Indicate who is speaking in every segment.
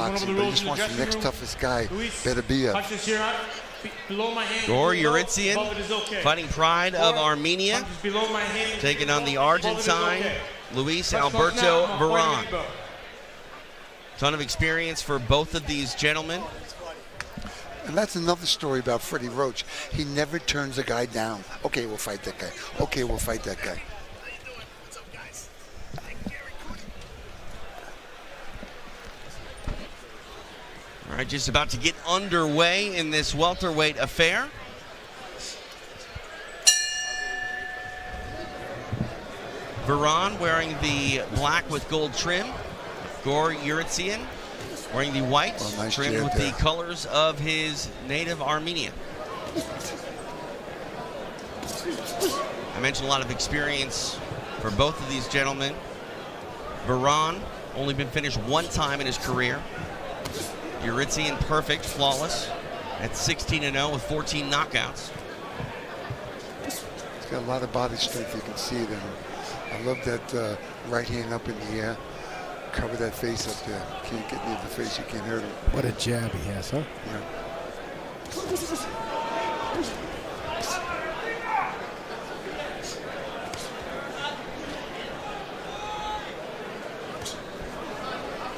Speaker 1: boxing, but he just wants the next toughest guy. Better be up.
Speaker 2: Gor Yuritsian, fighting pride of Armenia, taking on the Argentine, Luis Alberto Veron. Ton of experience for both of these gentlemen.
Speaker 1: And that's another story about Freddie Roach. He never turns a guy down. Okay, we'll fight that guy. Okay, we'll fight that guy.
Speaker 2: All right, just about to get underway in this welterweight affair. Veron wearing the black with gold trim. Gor Yuritsian wearing the white,
Speaker 1: nice
Speaker 2: trimmed with
Speaker 1: there.
Speaker 2: the colors of his native Armenia. I mentioned a lot of experience for both of these gentlemen. Veron only been finished one time in his career. Yuritsian perfect, flawless, at 16-0 with 14 knockouts.
Speaker 1: He's got a lot of body strength, you can see it in him. I love that right hand up in the air. Cover that face up there. Can't get near the face, you can't hurt him.
Speaker 3: What a jab he has, huh?
Speaker 1: Yeah.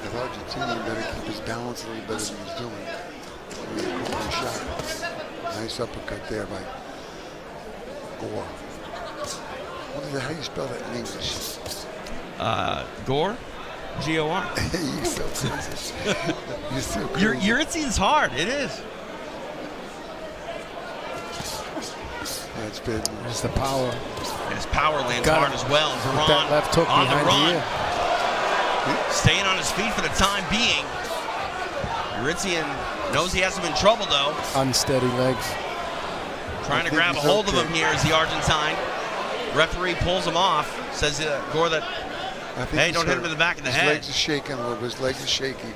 Speaker 1: That Argentinian better keep his balance a little better than he's doing. Really cool shot. Nice uppercut there by Gor. How do you spell that in English?
Speaker 2: Gor? G-O-R.
Speaker 1: You're so crazy. You're so crazy.
Speaker 2: Yuritsian's hard. It is.
Speaker 1: That's been.
Speaker 3: There's the power.
Speaker 2: His power lands
Speaker 3: Got
Speaker 2: hard
Speaker 3: it.
Speaker 2: as well. And Veron
Speaker 3: That left hook
Speaker 2: on the
Speaker 3: behind the
Speaker 2: run.
Speaker 3: ear.
Speaker 2: Staying on his feet for the time being. Yuritsian knows he has him in trouble, though.
Speaker 3: Unsteady legs.
Speaker 2: Trying to grab a hold of him here is the Argentine. Referee pulls him off. Says Gor that, hey, don't hit him in the back of the head.
Speaker 1: His legs are shaking a little bit. His legs are shaky.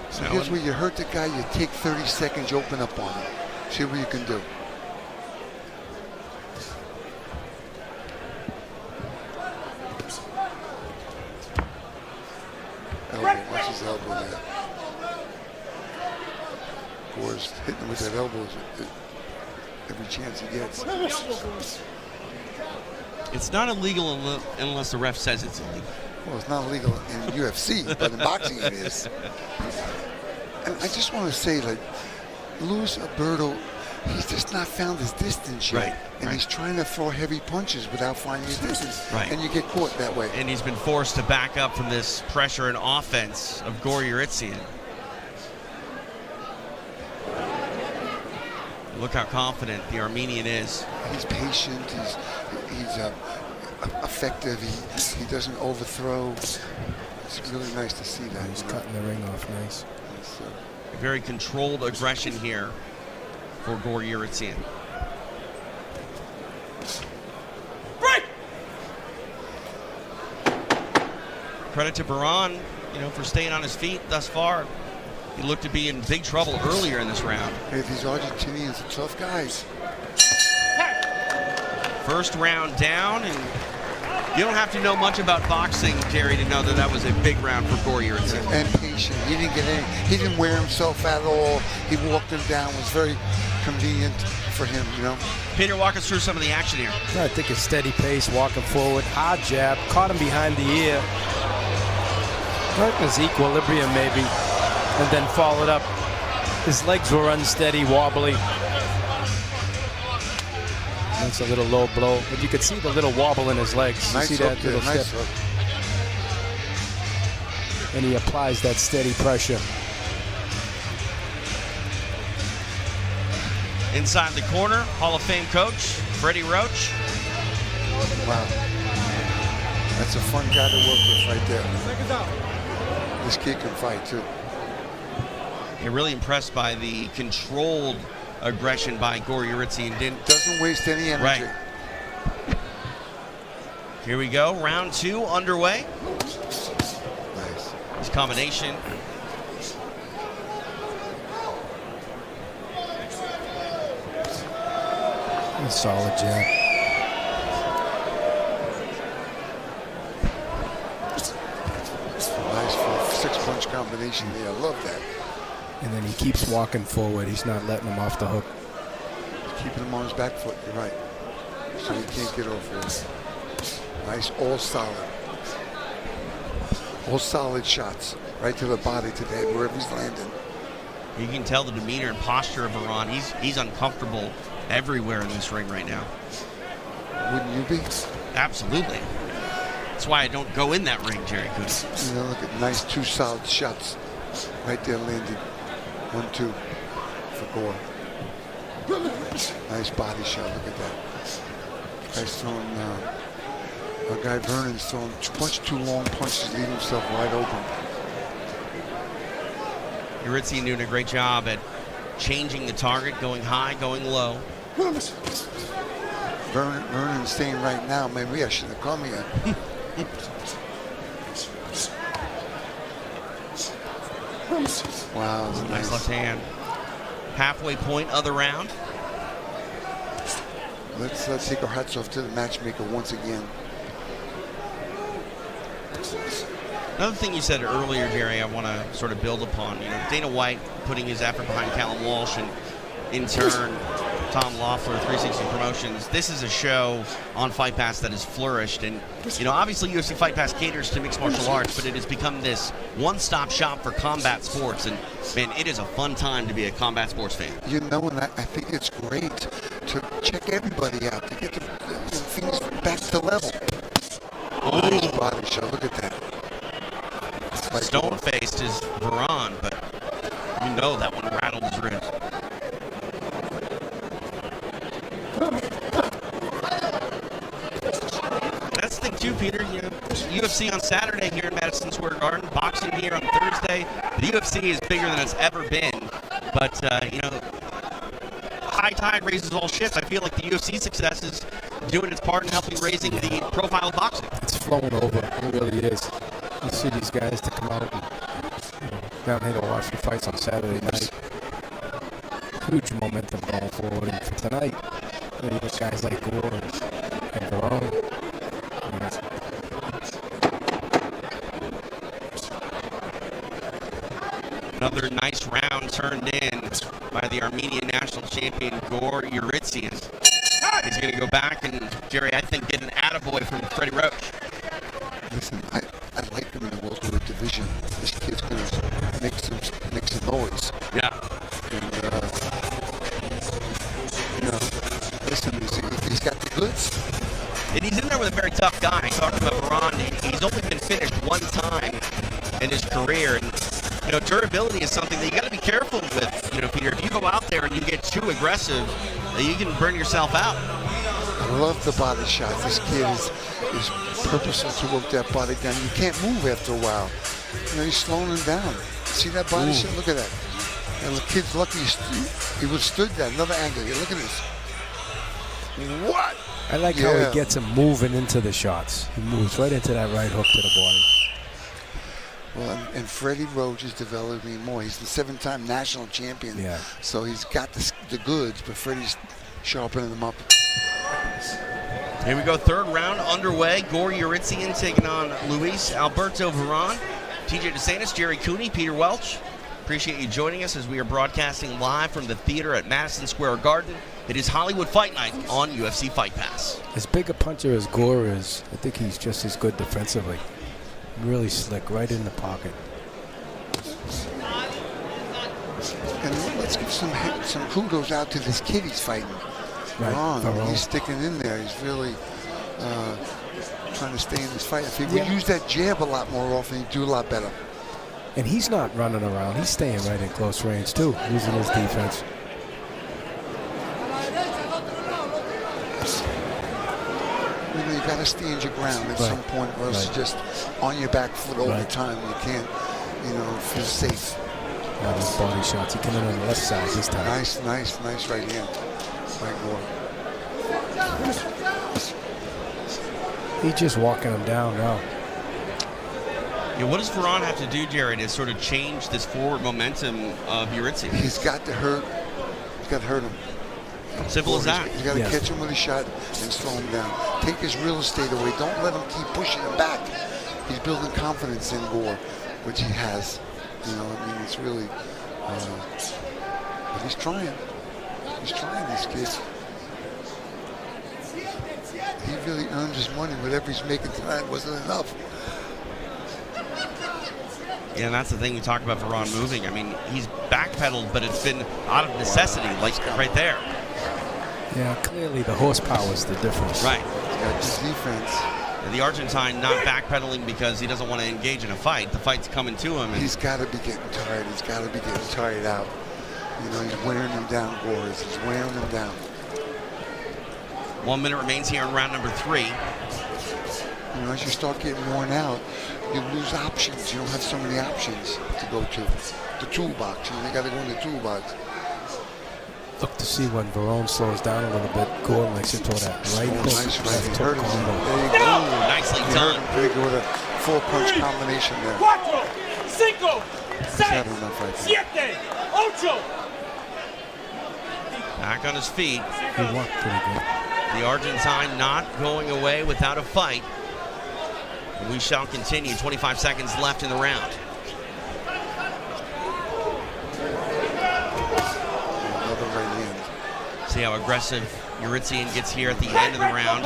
Speaker 1: So here's where you hurt the guy. You take 30 seconds, you open up on him. See what you can do. Elbow, watch his elbow there. Gor's hitting him with that elbow every chance he gets.
Speaker 2: It's not illegal unless the ref says it's illegal.
Speaker 1: Well, it's not illegal in UFC, but in boxing it is. And I just want to say, like, Luis Alberto, he's just not found his distance yet.
Speaker 2: Right,
Speaker 1: and he's trying to throw heavy punches without finding his distance.
Speaker 2: Right.
Speaker 1: And you get caught that way.
Speaker 2: And he's been forced to back up from this pressure and offense of Gor Yuritsian. Look how confident the Armenian is.
Speaker 1: He's patient. He's effective. He doesn't overthrow. It's really nice to see that.
Speaker 3: He's cutting the ring off nice.
Speaker 2: Very controlled aggression here for Gor Yuritsian. Right. Credit to Veron, for staying on his feet thus far. He looked to be in big trouble earlier in this round.
Speaker 1: Hey, these Argentinians are tough guys.
Speaker 2: First round down, and you don't have to know much about boxing, Jerry, to know that that was a big round for Gor Yuritsian.
Speaker 1: And patient. He didn't get any. He didn't wear himself at all. He walked him down. It was very convenient for him,
Speaker 2: Peter, walk us through some of the action here.
Speaker 3: I think a steady pace, walking forward, hard jab, caught him behind the ear. Worked his equilibrium maybe, and then followed up. His legs were unsteady, wobbly. That's a little low blow, but you could see the little wobble in his legs.
Speaker 1: Nice
Speaker 3: you see that little
Speaker 1: nice
Speaker 3: step?
Speaker 1: hook.
Speaker 3: And he applies that steady pressure.
Speaker 2: Inside the corner, Hall of Fame coach, Freddie Roach.
Speaker 1: Wow. That's a fun guy to work with right there. This kid can fight, too.
Speaker 2: You're really impressed by the controlled aggression by Gor Yuritsian.
Speaker 1: Doesn't waste any energy.
Speaker 2: Right. Here we go, round 2 underway.
Speaker 1: Nice.
Speaker 2: This combination.
Speaker 3: A solid jab.
Speaker 1: Nice punch combination there. I love that.
Speaker 3: And then he keeps walking forward. He's not letting him off the hook.
Speaker 1: Keeping him on his back foot. You're right. So he can't get off with it. Nice, all solid. All solid shots. Right to the body, to the head, wherever he's landing.
Speaker 2: You can tell the demeanor and posture of Varane. He's uncomfortable everywhere in this ring right now.
Speaker 1: Wouldn't you be?
Speaker 2: Absolutely. That's why I don't go in that ring, Jerry Cooney.
Speaker 1: You know, look at nice 2 solid shots. Right there landed. 1-2 for Gore. Nice body shot. Look at that. Guy's throwing. Our guy Vernon's throwing much too long punches, leaving himself wide open.
Speaker 2: Yuritsi doing a great job at changing the target, going high, going low.
Speaker 1: Vernon's saying right now, maybe I shouldn't have come here. Wow,
Speaker 2: Nice left hand. Halfway point, other round.
Speaker 1: Let's take our hats off to the matchmaker once again.
Speaker 2: Another thing you said earlier, Jerry, I want to sort of build upon. You know, Dana White putting his effort behind Callum Walsh, and in turn, Tom Loeffler, 360 Promotions. This is a show on Fight Pass that has flourished, and you know, obviously UFC Fight Pass caters to mixed martial arts, but it has become this one-stop shop for combat sports, and man, it is a fun time to be a combat sports fan.
Speaker 1: You know, and I think it's great to check everybody out, to get the things back to level. Nice body shot, look at that.
Speaker 2: Stone-faced is Varane, but you know that one rattled his ribs. That's the thing too, Peter. You know, UFC on Saturday here in Madison Square Garden, boxing here on Thursday. The UFC is bigger than it's ever been, but you know, high tide raises all ships. I feel like the UFC success is doing its part in helping raising the profile of boxing.
Speaker 3: It's flowing over. It really is. You see these guys to come out and down here to watch the fights on Saturday night. Huge momentum going forward. And for tonight, you got guys like Gore and Varane.
Speaker 2: Another nice round turned in by the Armenian national champion Gore Yuritsi. He's going to go back and, Jerry, I think, get an attaboy from Freddie Roach.
Speaker 1: Listen, I like him in the welterweight division. This kid's going to make some noise.
Speaker 2: Yeah.
Speaker 1: And, you know, listen, he's got the goods.
Speaker 2: And he's in there with a very tough guy. Talking about Varane, he's only been finished one time in his career. And, you know, durability is something that you got to be careful with. You know, Peter, if you go out there and you get too aggressive, you can burn yourself out.
Speaker 1: I love the body shot. This kid is purposeful to work that body down. You can't move after a while. You know, he's slowing him down. See that body shot? Look at that. And the kid's lucky he withstood that. Another angle here. Look at this. What?
Speaker 3: I like how he gets him moving into the shots. He moves right into that right hook to the body.
Speaker 1: Well, and Freddie Roach is developing more. He's the 7-time national champion.
Speaker 3: Yeah.
Speaker 1: So he's got the goods, but Freddie's sharpening them up.
Speaker 2: Here we go, third round underway. Gore Yuritsi taking on Luis Alberto Varane. TJ DeSantis, Jerry Cooney, Peter Welch. Appreciate you joining us as we are broadcasting live from the theater at Madison Square Garden. It is Hollywood Fight Night on UFC Fight Pass.
Speaker 3: As big a puncher as Gore is, I think he's just as good defensively. Really slick, right in the pocket.
Speaker 1: And let's give some kudos out to this kid he's fighting. Varane. He's sticking in there. He's really trying to stay in this fight. If he would use that jab a lot more often, he'd do a lot better.
Speaker 3: And he's not running around. He's staying right in close range, too, using his defense.
Speaker 1: You know, you got to stand your ground at some point, or else you're just on your back foot all the time. You can't, you know, feel safe.
Speaker 3: Now those body shots. He came in on the left side this time.
Speaker 1: Nice right hand. Right Gore.
Speaker 3: He's just walking him down now.
Speaker 2: Yeah, what does Varane have to do, Jerry, to sort of change this forward momentum of Yuritsi?
Speaker 1: He's got to hurt. He's got to hurt him.
Speaker 2: Simple as that.
Speaker 1: You got to catch him with a shot and slow him down. Take his real estate away. Don't let him keep pushing him back. He's building confidence in Gore. which he has. You know, I mean, it's really, but he's trying. He's trying, this kid. He really earned his money. Whatever he's making tonight wasn't enough.
Speaker 2: Yeah, and that's the thing we talk about Varane moving. I mean, he's backpedaled, but it's been out of necessity, like right there.
Speaker 3: Yeah, clearly the horsepower is the difference.
Speaker 2: Right.
Speaker 1: He's got good defense.
Speaker 2: And the Argentine not backpedaling because he doesn't want to engage in a fight. The fight's coming to him. And
Speaker 1: he's got to be getting tired. He's got to be getting tired out. You know, he's wearing him down, Boris. He's wearing him down.
Speaker 2: 1 minute remains here in round number 3.
Speaker 1: You know, as you start getting worn out, you lose options. You don't have so many options to go to. The toolbox. You know, you got to go in the toolbox.
Speaker 3: Look to see when Varane slows down a little bit. Gordon likes to throw that right hook.
Speaker 1: Nice right. He hurt him.
Speaker 3: Combo.
Speaker 1: There you go.
Speaker 2: Nicely
Speaker 1: He
Speaker 2: done.
Speaker 1: hurt him pretty good with a full punch combination there.
Speaker 4: 4, 5, 6,
Speaker 1: He's having enough right there.
Speaker 4: 7, 8.
Speaker 2: Back on his feet.
Speaker 3: He walked pretty good.
Speaker 2: The Argentine not going away without a fight. We shall continue. 25 seconds left in the round.
Speaker 1: Another right hand.
Speaker 2: See how aggressive Eurythian gets here at the end of the round.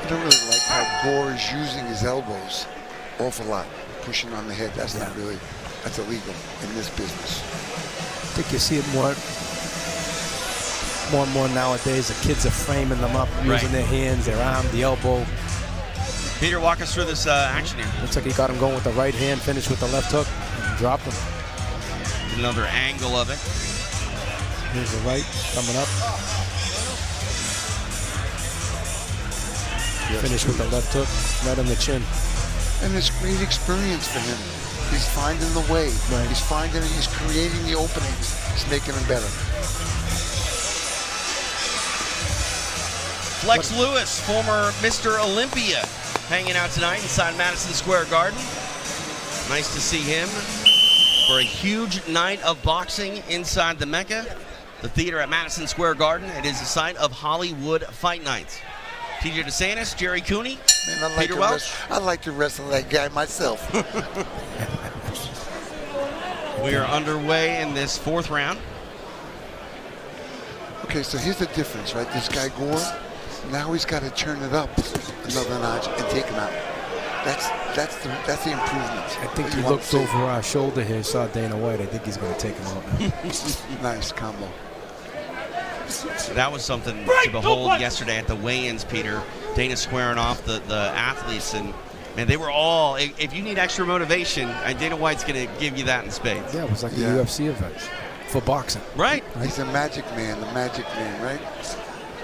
Speaker 1: I don't really like how Gore is using his elbows awful lot, pushing on the head. That's not really, that's illegal in this business.
Speaker 3: I think you see it more and more nowadays. The kids are framing them up, using their hands, their arm, the elbow.
Speaker 2: Peter, walk us through this action here.
Speaker 3: Looks like he got him going with the right hand, finished with the left hook, and dropped him.
Speaker 2: Another angle of it.
Speaker 3: Here's the right coming up. Finish with the left hook, right on the chin.
Speaker 1: And it's great experience for him. He's finding the way.
Speaker 3: Right.
Speaker 1: He's creating the openings. He's making them better.
Speaker 2: Flex Lewis, former Mr. Olympia, hanging out tonight inside Madison Square Garden. Nice to see him for a huge night of boxing inside the Mecca, the theater at Madison Square Garden. It is the site of Hollywood Fight Nights. TJ DeSantis, Jerry Cooney,
Speaker 1: Man,
Speaker 2: Peter Welch.
Speaker 1: I like to wrestle that guy myself.
Speaker 2: We are underway in this 4th round.
Speaker 1: Okay, so here's the difference, right? This guy Gore, now he's got to turn it up another notch and take him out. That's the improvement.
Speaker 3: I think he looked over our shoulder here, saw Dana White. I think he's going to take him out now.
Speaker 1: Nice combo.
Speaker 2: That was something to behold yesterday at the weigh-ins, Peter. Dana squaring off the athletes, and man, they were all, if you need extra motivation, Dana White's going to give you that in spades.
Speaker 3: Yeah, it was like a UFC event for boxing.
Speaker 2: Right.
Speaker 1: He's a magic man, right?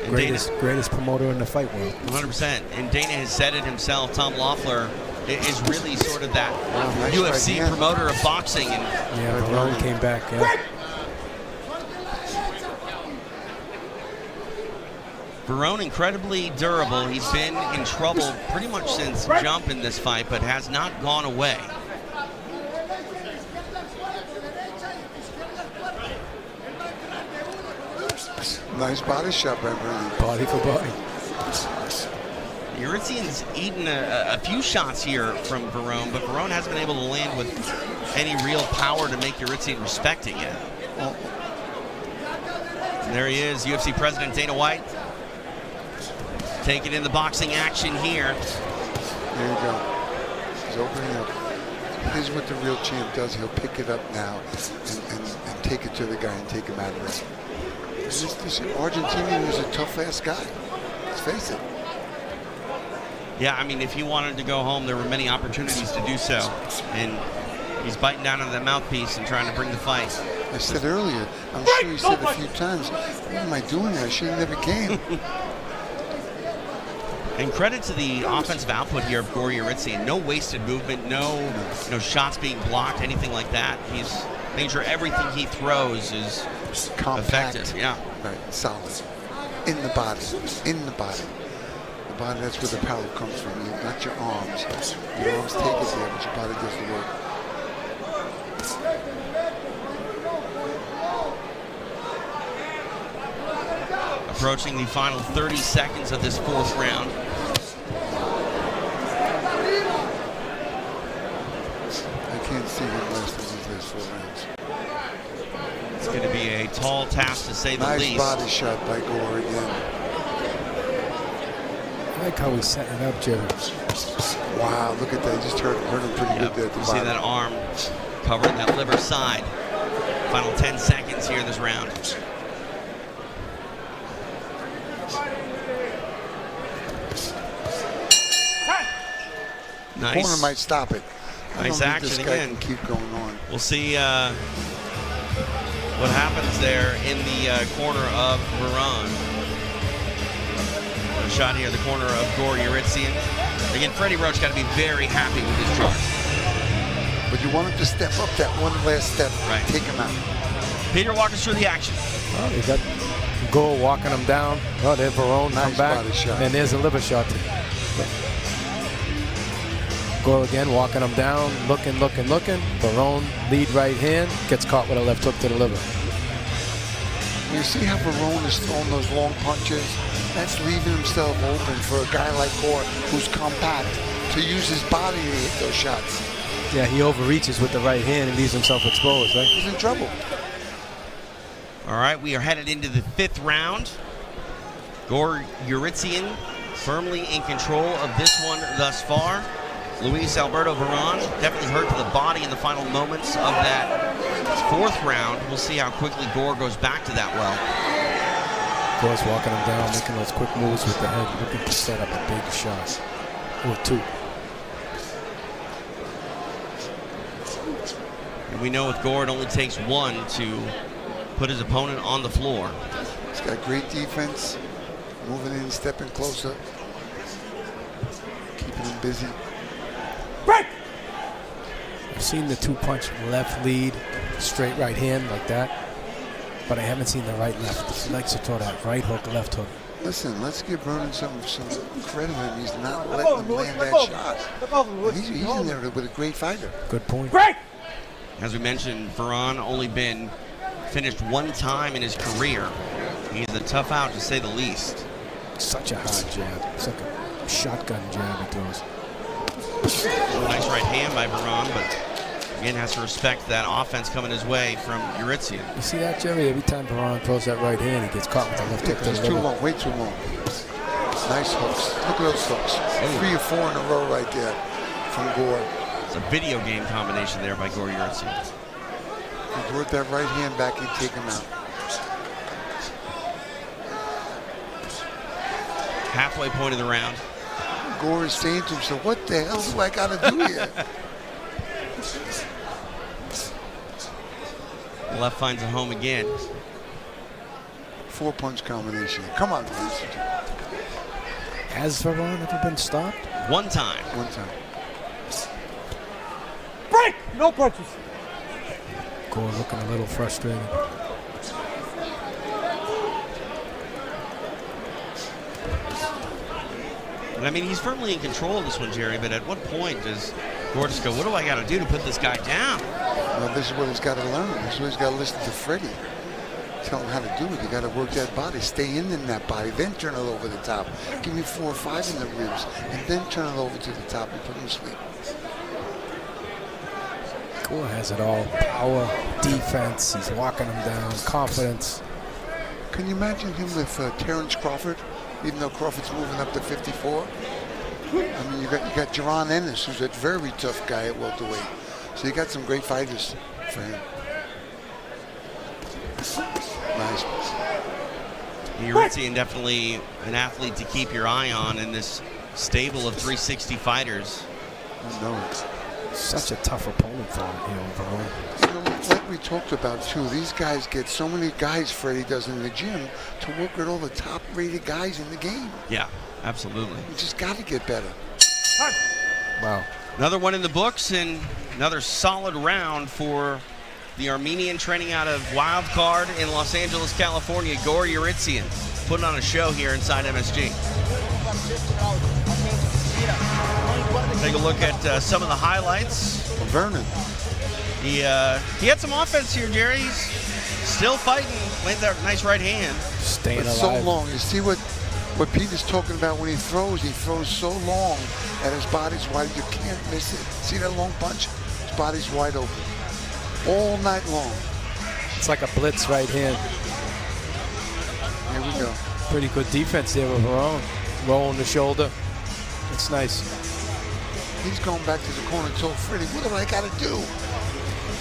Speaker 2: And
Speaker 3: Greatest promoter in the fight world.
Speaker 2: 100%. And Dana has said it himself. Tom Loeffler is really sort of that
Speaker 1: nice
Speaker 2: UFC
Speaker 1: right
Speaker 2: promoter of boxing. And
Speaker 3: yeah, Varane came back. Yeah.
Speaker 2: Varane incredibly durable. He's been in trouble pretty much since jump in this fight, but has not gone away.
Speaker 1: Nice body shot by Varane.
Speaker 3: Body for body.
Speaker 2: Eurythian's eaten a few shots here from Varane, but Varane hasn't been able to land with any real power to make Eurythian respect it yet. And there he is, UFC President Dana White. Taking in the boxing action here.
Speaker 1: There you go. He's opening up. Here's what the real champ does. He'll pick it up now and take it to the guy and take him out of there. This Argentinian is a tough-ass guy. Let's face it.
Speaker 2: Yeah, I mean, if he wanted to go home, there were many opportunities to do so. And he's biting down on that mouthpiece and trying to bring the fight.
Speaker 1: I said earlier, I'm sure he said a few times, what am I doing here? I should have never came.
Speaker 2: And credit to the offensive output here of Gore Eurythian. No wasted movement, no shots being blocked, anything like that. He's making sure everything he throws is
Speaker 1: Compact.
Speaker 2: effective. Yeah.
Speaker 1: Right, solid. In the body. In the body. The body, that's where the power comes from. Not your arms. Your arms take it there, but your body does the work.
Speaker 2: approaching the final 30 seconds of this fourth round.
Speaker 1: I can't see him lasting these last 4 rounds.
Speaker 2: It's going to be a tall task to say the
Speaker 1: Nice
Speaker 2: least.
Speaker 1: body shot by Gore again.
Speaker 3: I like how he's setting it up, Jerry.
Speaker 1: Wow, look at that. He just hurt him pretty good there at the
Speaker 2: You see
Speaker 1: bottom.
Speaker 2: that arm covering that liver side. Final 10 seconds here in this round. Nice.
Speaker 1: Corner might stop it. I
Speaker 2: Nice
Speaker 1: don't think
Speaker 2: action
Speaker 1: this guy
Speaker 2: again.
Speaker 1: can keep going on.
Speaker 2: We'll see what happens there in the corner of Varan. A shot here in the corner of Gore Uritsian. Again, Freddie Roach got to be very happy with his charge.
Speaker 1: But you want him to step up that one last step.
Speaker 2: Right.
Speaker 1: Take him out.
Speaker 2: Peter, walk us through the action.
Speaker 3: Oh, you got Gore walking him down. Oh, there's Barone come
Speaker 1: Nice
Speaker 3: back.
Speaker 1: body shot.
Speaker 3: And there's a liver shot. Gore again walking him down, looking. Barone, lead right hand, gets caught with a left hook to the liver.
Speaker 1: You see how Barone is throwing those long punches? That's leaving himself open for a guy like Gore, who's compact, to use his body to hit those shots.
Speaker 3: Yeah, he overreaches with the right hand and leaves himself exposed, right?
Speaker 1: He's in trouble.
Speaker 2: All right, we are headed into the 5th round. Gore Uritsian firmly in control of this one thus far. Luis Alberto Varan definitely hurt to the body in the final moments of that 4th round. We'll see how quickly Gore goes back to that well.
Speaker 3: Gore's walking him down, making those quick moves with the head, looking to set up a big shot. Or 2.
Speaker 2: And we know with Gore it only takes 1 to put his opponent on the floor.
Speaker 1: He's got great defense, moving in, stepping closer, keeping him busy.
Speaker 4: Break!
Speaker 3: I've seen the 2-punch left lead, straight right hand like that, but I haven't seen the right left. He likes to throw that right hook, left hook.
Speaker 1: Listen, let's give Vernon some credit. He's not letting him land that shot. He's in there with a great fighter.
Speaker 3: Good point.
Speaker 4: Break!
Speaker 2: As we mentioned, Varan only been finished 1 time in his career. He's a tough out to say the least.
Speaker 3: Such a hard jab. It's like a shotgun jab he throws.
Speaker 2: Nice right hand by Varan, but again has to respect that offense coming his way from Uritsian.
Speaker 3: You see that, Jerry? Every time Varan throws that right hand, he gets caught with the left hook to
Speaker 1: It's
Speaker 3: the
Speaker 1: too
Speaker 3: liver.
Speaker 1: long, way too long. Nice hooks. Look at those hooks. 3 or 4 in a row right there from Gore.
Speaker 2: It's a video game combination there by Gore Uritsian.
Speaker 1: He brought that right hand back and take him out.
Speaker 2: Halfway point of the round.
Speaker 1: Gore is saying to himself, what the hell do I got to do here?
Speaker 2: The left finds a home again.
Speaker 1: 4-punch combination. Come on, please.
Speaker 3: Has Varan ever been stopped?
Speaker 2: 1 time.
Speaker 1: 1 time.
Speaker 4: Break! No punches.
Speaker 3: Gore looking a little frustrated.
Speaker 2: And I mean, he's firmly in control of this one, Jerry, but at what point does Gore just go, what do I got to do to put this guy down?
Speaker 1: Well, this is what he's got to learn. This is what he's got to listen to Freddie. Tell him how to do it. You got to work that body. Stay in that body. Then turn it over the top. Give me 4 or 5 in the ribs. And then turn it over to the top and put him to sleep.
Speaker 3: Gore has it all. Power, defense, he's walking him down, confidence.
Speaker 1: Can you imagine him with Terrence Crawford? Even though Crawford's moving up to 54. I mean, you got Jaron Ennis, who's a very tough guy at welterweight. So you got some great fighters for him. Nice.
Speaker 2: Uritsian definitely an athlete to keep your eye on in this stable of 360 fighters.
Speaker 1: No.
Speaker 3: Such a tough opponent for him here overall.
Speaker 1: You know, like we talked about too, these guys get so many guys Freddie does in the gym to work with all the top-rated guys in the game.
Speaker 2: Yeah, absolutely.
Speaker 1: You just got to get better.
Speaker 3: Wow.
Speaker 2: Another one in the books and another solid round for the Armenian training out of Wild Card in Los Angeles, California, Gore Uritsian, putting on a show here inside MSG. Take a look at some of the highlights.
Speaker 1: Vernon.
Speaker 2: He had some offense here, Jerry. He's still fighting. Landed that nice right hand.
Speaker 3: Staying
Speaker 1: But
Speaker 3: alive.
Speaker 1: so long. You see what Peter's talking about when he throws? He throws so long and his body's wide. You can't miss it. See that long punch? His body's wide open. All night long.
Speaker 3: It's like a blitz right hand.
Speaker 1: Here we go.
Speaker 3: Pretty good defense there with Varone. Rolling the shoulder. It's nice.
Speaker 1: He's going back to the corner and told Freddie, what do I got to do?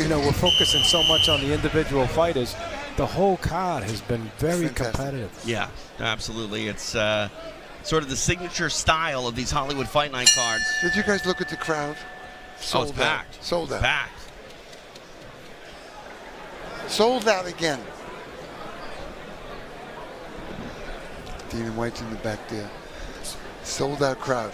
Speaker 3: You know, we're focusing so much on the individual fighters. The whole card has been very
Speaker 1: Fantastic.
Speaker 3: competitive.
Speaker 2: Yeah, absolutely. It's sort of the signature style of these Hollywood Fight Night cards.
Speaker 1: Did you guys look at the crowd?
Speaker 2: It's packed.
Speaker 1: Sold out.
Speaker 2: Packed.
Speaker 1: Sold out again. Dean White's in the back there. Sold out crowd.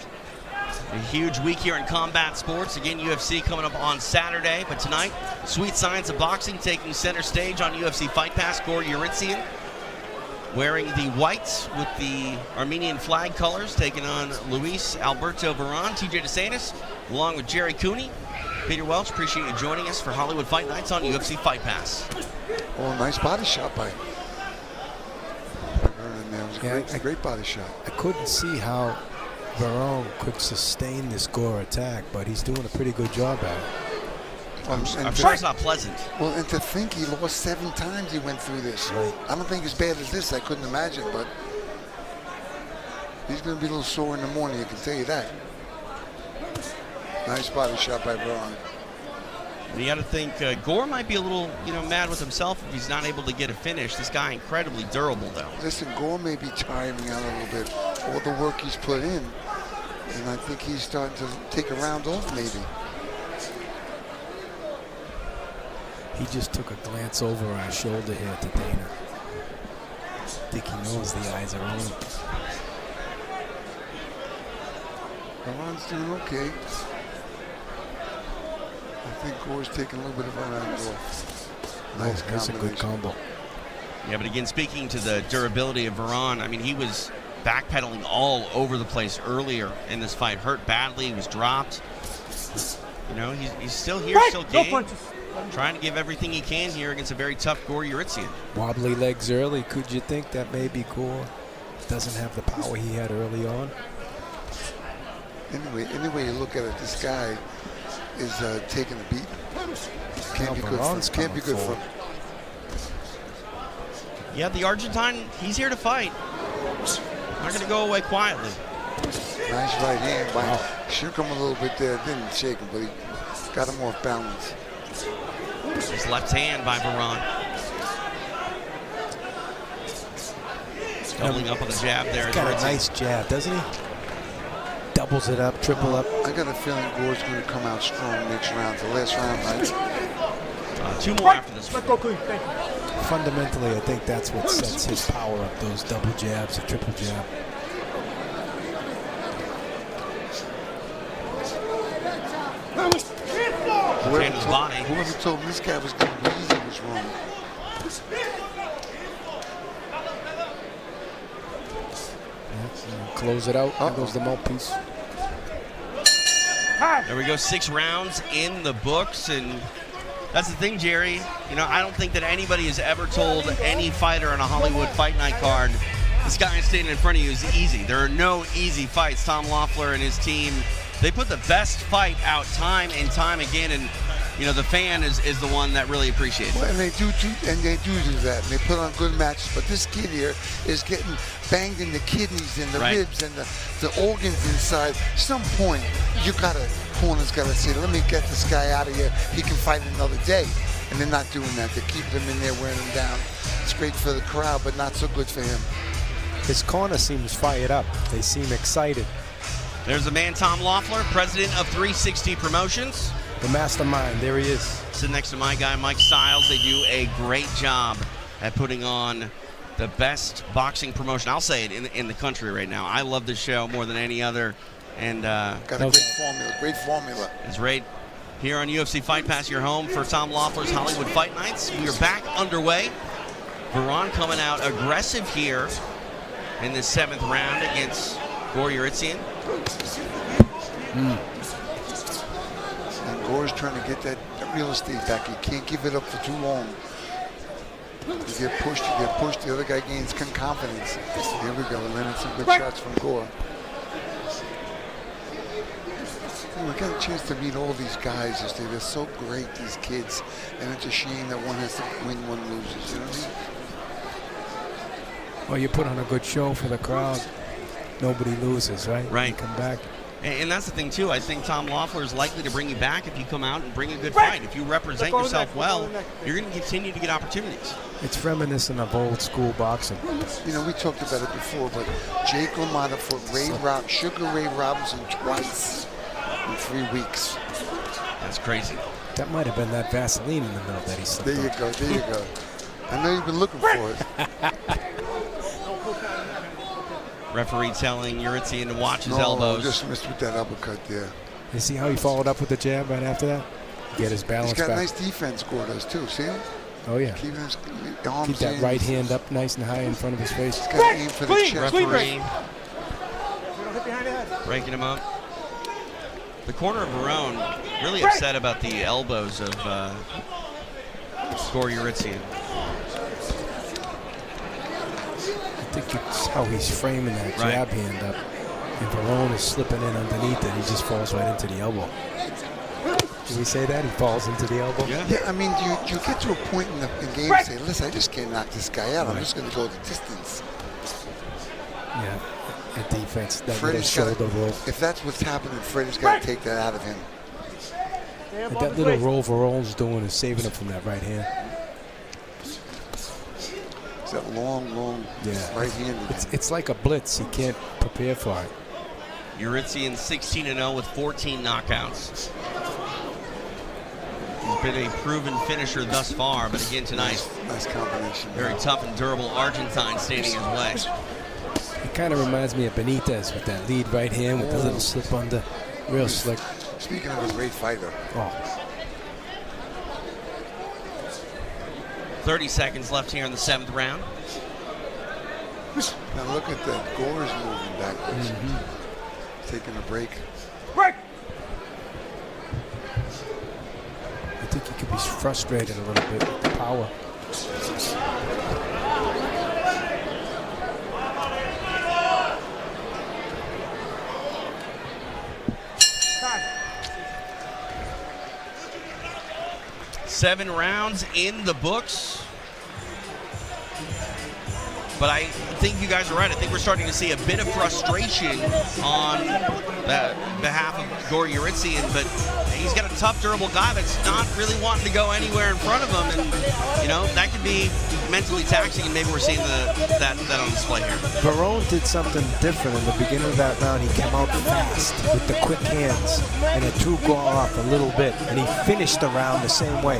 Speaker 2: A huge week here in combat sports. Again, UFC coming up on Saturday, but tonight, Sweet Science of Boxing taking center stage on UFC Fight Pass. Gor Yuritsian wearing the whites with the Armenian flag colors, taking on Luis Alberto Varon. TJ DeSantis, along with Jerry Cooney. Peter Welch, appreciate you joining us for Hollywood Fight Nights on UFC Fight Pass.
Speaker 1: Oh, nice body shot by Vernon there. It was a great body shot.
Speaker 3: I couldn't see how Varone could sustain this Gor attack, but he's doing a pretty good job at it.
Speaker 2: I'm sure it's not pleasant.
Speaker 1: Well, and to think he lost 7 times he went through this.
Speaker 3: Right.
Speaker 1: I don't think as bad as this. I couldn't imagine, but he's going to be a little sore in the morning, I can tell you that. Nice body shot by Braun.
Speaker 2: You got to think Gor might be a little, mad with himself if he's not able to get a finish. This guy incredibly durable, though.
Speaker 1: Listen, Gor may be tiring out a little bit, all the work he's put in, and I think he's starting to take a round off, maybe.
Speaker 3: He just took a glance over our shoulder here to Dana. I think he knows the eyes are on him.
Speaker 1: Braun's doing okay. I think Gor's taking a little bit of a round off. Nice
Speaker 3: That's a good
Speaker 1: combination.
Speaker 3: combo.
Speaker 2: Yeah, but again, speaking to the durability of Varon, I mean, he was backpedaling all over the place earlier in this fight. Hurt badly, he was dropped. He's still here, still
Speaker 4: No
Speaker 2: game.
Speaker 4: punches.
Speaker 2: Trying to give everything he can here against a very tough Gor Yuritsian.
Speaker 3: Wobbly legs early. Could you think that maybe Gor doesn't have the power he had early on?
Speaker 1: Anyway you look at it, this guy is taking a beat. Can't be good for him. Can't be good for him.
Speaker 2: Yeah, the Argentine, he's here to fight. Not going to go away quietly.
Speaker 1: Nice right hand. Wow. Shook him a little bit there. Didn't shake him, but he got him off balance.
Speaker 2: His left hand by Varon. Doubling up on the jab there.
Speaker 3: He's got a nice jab, doesn't he? Doubles it up, triple up.
Speaker 1: I got a feeling Gor's going to come out strong next round. The last round, right?
Speaker 2: 2 more after this one.
Speaker 4: Let's go clean. Thank you.
Speaker 3: Fundamentally, I think that's what sets his power up, those double jabs, a triple jab.
Speaker 1: Whoever told me this guy was going to be easy was wrong.
Speaker 3: Close it out. There goes the mouthpiece.
Speaker 2: There we go, 6 rounds in the books, and that's the thing, Jerry. I don't think that anybody has ever told any fighter on a Hollywood Fight Night card, this guy standing in front of you is easy. There are no easy fights. Tom Loeffler and his team, they put the best fight out time and time again, and the fan is the one that really appreciates it.
Speaker 1: Well, and they do that. And they put on good matches. But this kid here is getting banged in the kidneys and the ribs and the organs inside. Some point, corner's got to say, let me get this guy out of here. He can fight another day. And they're not doing that. They're keeping him in there, wearing him down. It's great for the crowd, but not so good for him.
Speaker 3: His corner seems fired up. They seem excited.
Speaker 2: There's the man, Tom Loeffler, president of 360 Promotions.
Speaker 3: The mastermind, there he is.
Speaker 2: Sitting next to my guy, Mike Stiles. They do a great job at putting on the best boxing promotion, I'll say it, in the country right now. I love this show more than any other. And
Speaker 1: got a great formula.
Speaker 2: It's right here on UFC Fight Pass, your home for Tom Loeffler's Hollywood Fight Nights. We are back underway. Varon coming out aggressive here in the 7th round against Gor Yuritsian.
Speaker 1: And Gor's trying to get that real estate back. You can't give it up for too long. You get pushed, the other guy gains confidence. Here we go, landing some good shots from Gore. We got a chance to meet all these guys yesterday. They're so great, these kids. And it's a shame that one has to win, one loses. You know what I mean?
Speaker 3: Well, you put on a good show for the crowd. Nobody loses, right?
Speaker 2: Right.
Speaker 3: You come back.
Speaker 2: And that's the thing, too. I think Tom Loeffler is likely to bring you back if you come out and bring a good fight. If you represent yourself well, you're going to continue to get opportunities.
Speaker 3: It's reminiscent of old school boxing.
Speaker 1: You know, we talked about it before, but Jake LaMotta fought Sugar Ray Robinson twice in 3 weeks.
Speaker 2: That's crazy.
Speaker 3: That might have been that Vaseline in the middle that he slipped
Speaker 1: There you
Speaker 3: on.
Speaker 1: go, there you go. I know you've been looking for it.
Speaker 2: Referee telling Uritsian to watch his elbows.
Speaker 1: Just missed with that uppercut there.
Speaker 3: You see how he followed up with the jab right after that? Get his balance
Speaker 1: He's got
Speaker 3: back.
Speaker 1: nice defense, Gore does too. See him?
Speaker 3: Oh, yeah.
Speaker 1: Keep his arms
Speaker 3: Keep that
Speaker 1: in.
Speaker 3: right hand up nice and high in front of his face.
Speaker 1: He's got to aim for the chest.
Speaker 2: Referee breaking him up. The corner of Verone really upset about the elbows of Gore Uritsian.
Speaker 3: I think it's how he's framing that jab hand up. And Verone is slipping in underneath it. He just falls right into the elbow. Did we say that? He falls into the elbow?
Speaker 1: Yeah, I mean, you get to a point in the game and say, listen, I just can't knock this guy out. I'm just going to go the distance.
Speaker 3: Yeah, that defense, that little
Speaker 1: Freddie's
Speaker 3: shoulder
Speaker 1: gotta,
Speaker 3: roll.
Speaker 1: if that's what's happening, Freddie's got to take that out of him.
Speaker 3: And that little roll Verone's doing is saving him from that right hand.
Speaker 1: It's that long right hand.
Speaker 3: It's like a blitz. He can't prepare for it.
Speaker 2: Uritsian 16-0 with 14 knockouts. He's been a proven finisher thus far, but again tonight,
Speaker 1: nice combination.
Speaker 2: Very tough and durable Argentine standing his way.
Speaker 3: It kind of reminds me of Benitez with that lead right hand with the little slip under. Real slick.
Speaker 1: Speaking of a great fighter.
Speaker 2: 30 seconds left here in the 7th round.
Speaker 1: Now look at that. Gore's moving backwards. Taking a break.
Speaker 3: I think he could be frustrated a little bit with the power.
Speaker 2: Seven rounds in the books. But I think you guys are right. I think we're starting to see a bit of frustration on behalf of Gore Uritsian, but he's got a tough, durable guy that's not really wanting to go anywhere in front of him, and you know that could be mentally taxing. And maybe we're seeing that on display here.
Speaker 3: Verone did something different in the beginning of that round. He came out fast with the quick hands, and it threw Gore off a little bit, and he finished the round the same way.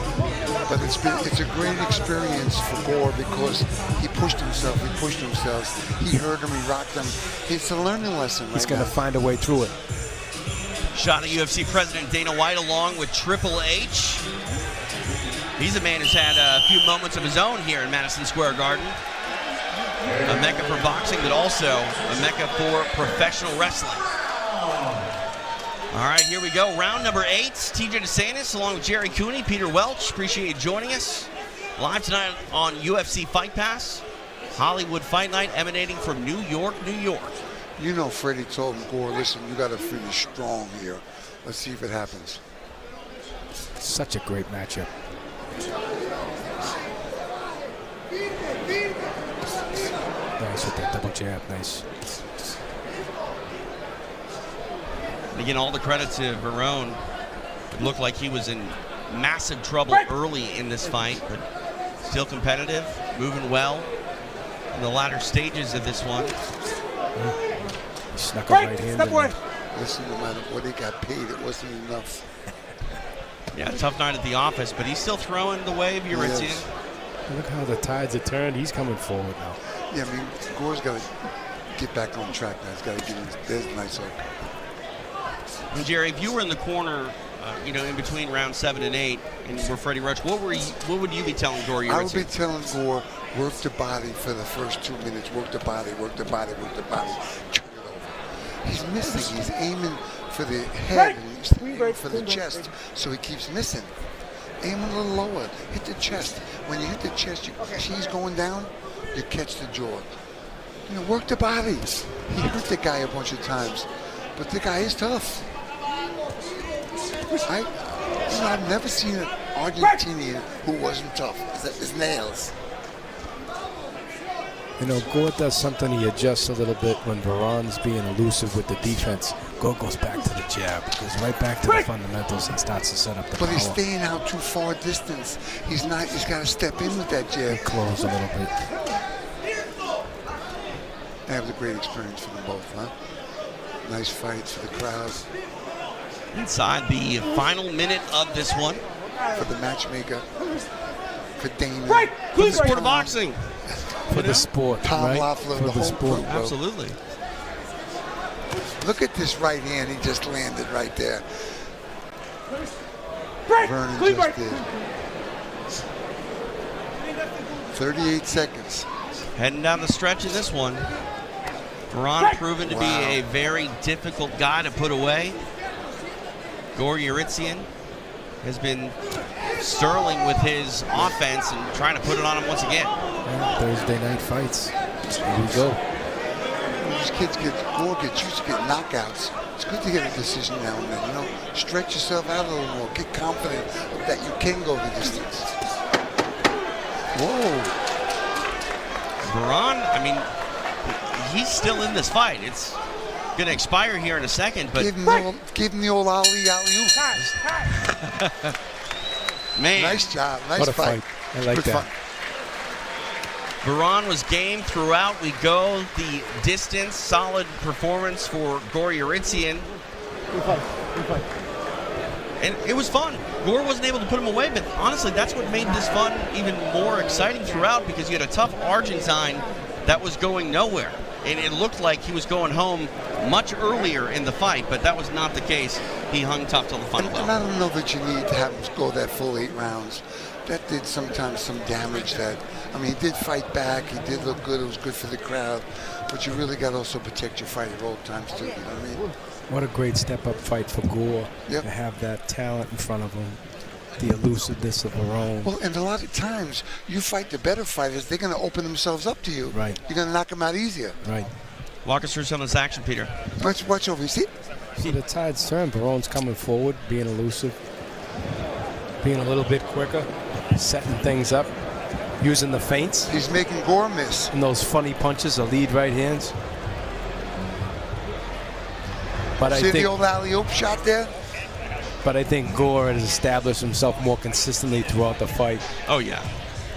Speaker 1: But it's a great experience for Gore because he pushed himself. He hurt him. He rocked him. It's a learning lesson.
Speaker 3: He's going to find a way through it.
Speaker 2: Shot at UFC President Dana White along with Triple H. He's a man who's had a few moments of his own here in Madison Square Garden. A mecca for boxing, but also a mecca for professional wrestling. All right, here we go. Round number 8. TJ DeSantis along with Jerry Cooney, Peter Welch. Appreciate you joining us. Live tonight on UFC Fight Pass. Hollywood Fight Night emanating from New York, New York.
Speaker 1: You know Freddie told him, Gore, listen, you got to finish strong here. Let's see if it happens.
Speaker 3: Such a great matchup. Nice with that double jab. Nice.
Speaker 2: And again, all the credit to Verone. It looked like he was in massive trouble early in this fight, but still competitive, moving well in the latter stages of this one.
Speaker 3: He snuck a right hand in there.
Speaker 1: Listen, no matter what he got paid, it wasn't enough.
Speaker 2: Yeah, tough night at the office, but he's still throwing the way of Uritsian.
Speaker 1: Yes.
Speaker 3: Look how the tides have turned. He's coming forward now.
Speaker 1: Yeah, I mean, Gore's got to get back on track now. He's got to get his, there's a nice hook.
Speaker 2: And Jerry, if you were in the corner, in between round 7 and 8, and were Freddie Roach, what would you be telling Gore Uritsian?
Speaker 1: I would be telling Gore, work the body for the first 2 minutes. Work the body, work the body, work the body. Turn it over. He's missing. He's aiming for the head. And he's aiming for the chest, so he keeps missing. aim a little lower. Hit the chest. When you hit the chest, she's going down, you catch the jaw. You know, work the bodies. He hurt the guy a bunch of times, but the guy is tough. I've never seen an Argentinian who wasn't tough. His nails.
Speaker 3: You know, Gore does something. He adjusts a little bit when Veron's being elusive with the defense. Gore goes back to the jab, goes right back to the fundamentals and starts to set up the
Speaker 1: But
Speaker 3: power.
Speaker 1: he's staying out too far distance. He's got to step in with that jab.
Speaker 3: Close a little bit.
Speaker 1: They have a great experience for them both, huh? Nice fights for the crowd.
Speaker 2: Inside the final minute of this one.
Speaker 1: For the matchmaker. For Dana.
Speaker 2: For the sport of boxing.
Speaker 3: For the sport,
Speaker 1: Tom
Speaker 3: right?
Speaker 1: Loeffler,
Speaker 3: For
Speaker 1: the
Speaker 3: the
Speaker 1: whole
Speaker 3: sport.
Speaker 1: crew, bro.
Speaker 2: Absolutely.
Speaker 1: Look at this right hand he just landed right there.
Speaker 4: Break!
Speaker 1: Vernon
Speaker 4: Clean
Speaker 1: just
Speaker 4: break!
Speaker 1: did. 38 seconds.
Speaker 2: Heading down the stretch in this one. Veron proven to be a very difficult guy to put away. Gore Yuritsian has been sterling with his offense and trying to put it on him once again.
Speaker 3: Yeah, Thursday night fights. Here we go.
Speaker 1: These kids Gore gets used to getting knockouts. It's good to get a decision now and then. You know, stretch yourself out a little more. Get confident that you can go the distance. Whoa.
Speaker 2: Veron, I mean, he's still in this fight. It's going to expire here in a second, but
Speaker 1: Give him the old alley-oop.
Speaker 2: man,
Speaker 1: Nice job. Nice
Speaker 3: What a
Speaker 1: fight.
Speaker 3: fight. I like
Speaker 1: Good
Speaker 3: that.
Speaker 1: fight.
Speaker 2: Veron was game throughout. We go the distance. Solid performance for Gore Yuritsian. And it was fun. Gore wasn't able to put him away, but honestly, that's what made this fun even more exciting throughout, because you had a tough Argentine that was going nowhere. And it looked like he was going home much earlier in the fight, but that was not the case. He hung tough till the final
Speaker 1: And
Speaker 2: bell.
Speaker 1: I don't know that you need to have him go that full 8 rounds. That did sometimes some damage. I mean, he did fight back. He did look good. It was good for the crowd. But you really got to also protect your fight at all times, too. You know what I mean?
Speaker 3: What a great step-up fight for Gore.
Speaker 1: Yep.
Speaker 3: To have that talent in front of him. The elusiveness of Veron.
Speaker 1: Well, and a lot of times, you fight the better fighters, they're going to open themselves up to you.
Speaker 3: Right.
Speaker 1: You're going to knock them out easier.
Speaker 3: Right.
Speaker 2: Walk us through some of this action, Peter.
Speaker 1: Watch over. You see?
Speaker 3: See, the tide's turned. Veron's coming forward, being elusive, being a little bit quicker, setting things up, using the feints
Speaker 1: He's making Gore miss.
Speaker 3: and those funny punches, the lead right hands. But
Speaker 1: See the old alley-oop shot there?
Speaker 3: But I think Gore has established himself more consistently throughout the fight.
Speaker 2: Oh, yeah.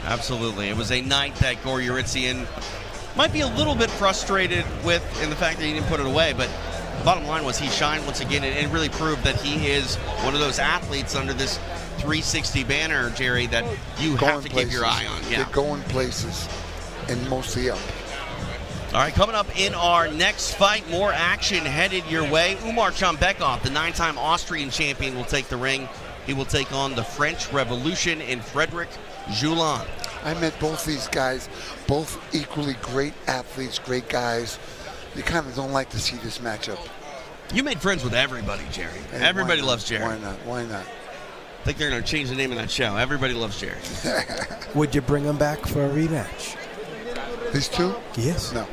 Speaker 2: Absolutely. It was a night that Gore Yuritsian might be a little bit frustrated with in the fact that he didn't put it away, but bottom line was he shined once again and really proved that he is one of those athletes under this 360 banner, Jerry, that you have to keep your eye on. Yeah.
Speaker 1: They're going places and mostly up.
Speaker 2: All right, coming up in our next fight, more action headed your way. Umar Chambekov, the 9-time Austrian champion, will take the ring. He will take on the French Revolution in Frederick Joulin.
Speaker 1: I met both these guys, both equally great athletes, great guys. You kind of don't like to see this matchup.
Speaker 2: You made friends with everybody, Jerry.
Speaker 1: And
Speaker 2: Everybody
Speaker 1: why not?
Speaker 2: loves Jerry.
Speaker 1: Why not? Why not?
Speaker 2: I think they're going to change the name of that show. Everybody loves Jerry.
Speaker 3: Would you bring him back for a rematch?
Speaker 1: These two?
Speaker 3: Yes.
Speaker 1: No.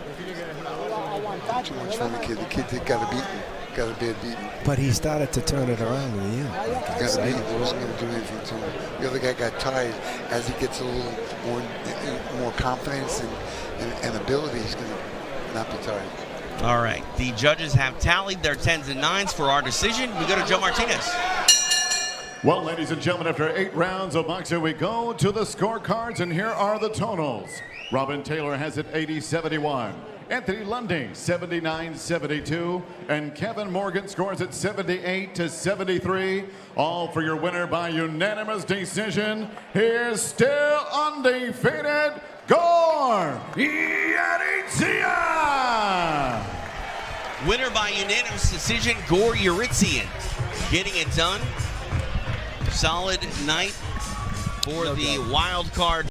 Speaker 1: Too much fun, the kid. The kid did got a beaten. Got a bad beaten.
Speaker 3: But he started to turn it around in the end.
Speaker 1: Got a beaten. It wasn't going to do anything to him. The other guy got tired. As he gets a little more confidence and ability, he's going to not be tired.
Speaker 2: All right. The judges have tallied their 10s and 9s for our decision. We go to Joe Martinez.
Speaker 5: Well, ladies and gentlemen, after 8 rounds of boxing, we go to the scorecards, and here are the totals. Robin Taylor has it 80-71. Anthony Lundy 79-72, and Kevin Morgan scores it 78-73. All for your winner by unanimous decision. Here's still undefeated Gore Yuritsian.
Speaker 2: Winner by unanimous decision, Gore Yuritsian. Getting it done. Solid night for the wild card.